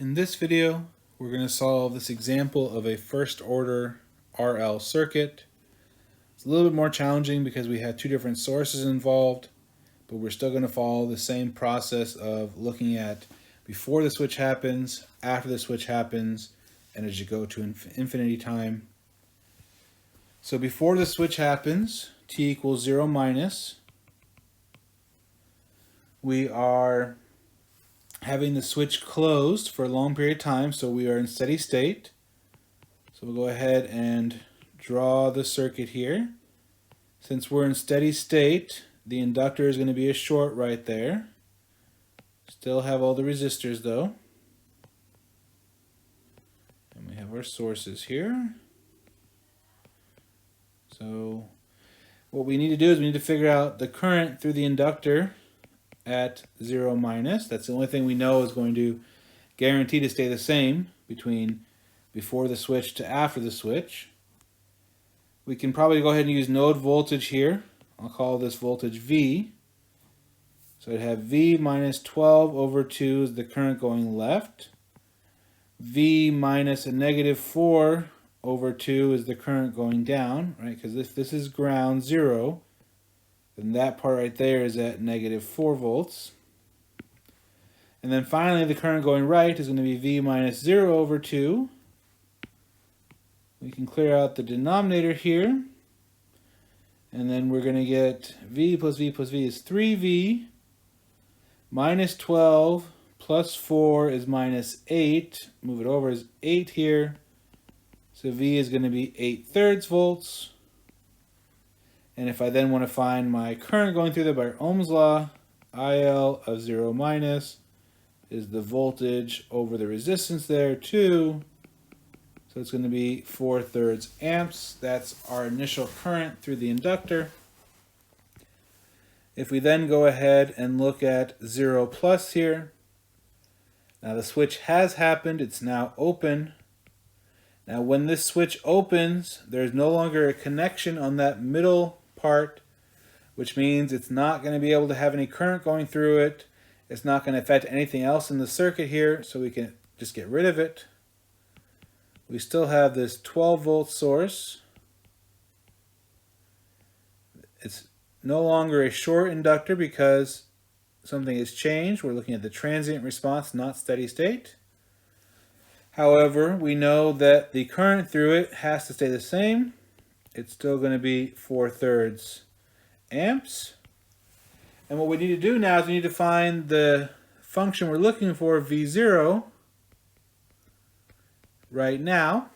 In this video, we're going to solve this example of a first order RL circuit. It's a little bit more challenging because we have two different sources involved, but we're still going to follow the same process of looking at before the switch happens, after the switch happens, and as you go to infinity time. So before the switch happens, t equals 0 minus, we are having the switch closed for a long period of time, so we are in steady state. So we'll go ahead and draw the circuit here. Since we're in steady state, the inductor is going to be a short right there. Still have all the resistors though. And we have our sources here. So what we need to do is we need to figure out the current through the inductor at 0 minus. That's the only thing we know is going to guarantee to stay the same between before the switch to after the switch. We can probably go ahead and use node voltage here. I'll call this voltage V. So I'd have V minus 12 over 2 is the current going left. V minus a negative 4 over 2 is the current going down, right? Because if this is ground 0, then that part right there is at negative 4 volts. And then finally, the current going right is going to be V minus 0 over 2. We can clear out the denominator here. And then we're going to get V plus V plus V is 3V. Minus 12 plus 4 is minus 8. Move it over is 8 here. So V is going to be 8/3 volts. And if I then want to find my current going through there by Ohm's law, IL of 0 minus is the voltage over the resistance there, 2. So it's going to be 4/3 amps. That's our initial current through the inductor. If we then go ahead and look at 0 plus here, now the switch has happened. It's now open. Now when this switch opens, there's no longer a connection on that middle part, which means it's not going to be able to have any current going through it. It's not going to affect anything else in the circuit here, so we can just get rid of it. We still have this 12-volt source. It's no longer a short inductor because something has changed. We're looking at the transient response, not steady state. However, we know that the current through it has to stay the same. It's still going to be 4/3 amps. And what we need to do now is we need to find the function we're looking for, V0, right now.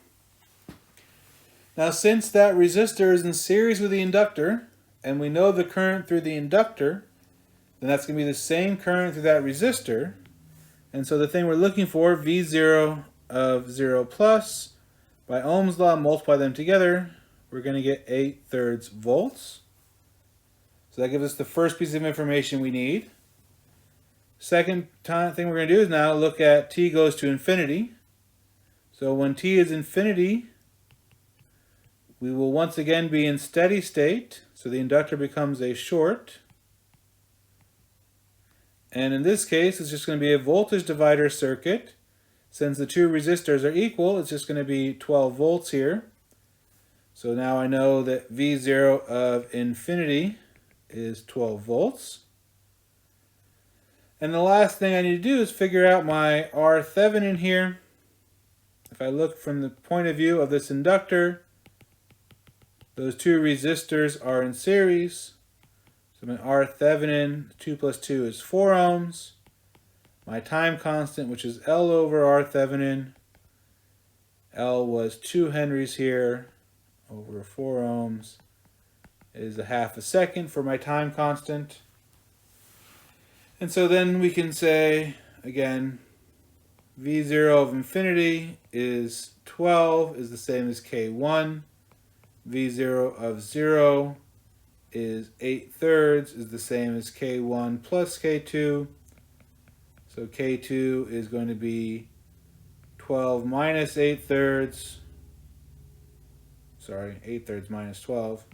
Now, since that resistor is in series with the inductor, and we know the current through the inductor, then that's going to be the same current through that resistor. And so the thing we're looking for, V0 of 0 plus, by Ohm's law, multiply them together, we're going to get 8/3 volts. So that gives us the first piece of information we need. Second thing we're going to do is now look at t goes to infinity. So when t is infinity, we will once again be in steady state. So the inductor becomes a short. And in this case, it's just going to be a voltage divider circuit. Since the two resistors are equal, it's just going to be 12 volts here. So now I know that V0 of infinity is 12 volts. And the last thing I need to do is figure out my R Thevenin here. If I look from the point of view of this inductor, those two resistors are in series. So my R Thevenin, 2 plus 2 is 4 ohms. My time constant, which is L over R Thevenin, L was 2 henries here over 4 ohms, is a half a second for my time constant. And so then we can say, again, V0 of infinity is 12, is the same as K1. V0 of 0 is 8/3, is the same as K1 plus K2. So K2 is going to be 12 minus 8/3. Sorry, 8/3 minus 12.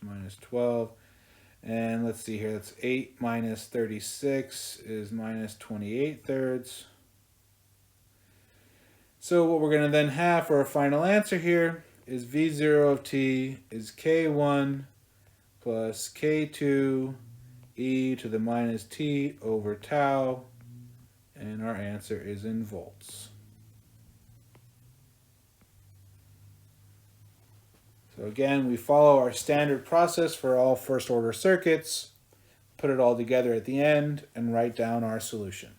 Minus 12. And let's see here, that's 8 minus 36 is minus 28 thirds. So what we're going to then have for our final answer here is V0 of t is K1 plus K2 e to the minus t over tau, and our answer is in volts. So again, we follow our standard process for all first order circuits, put it all together at the end, and write down our solution.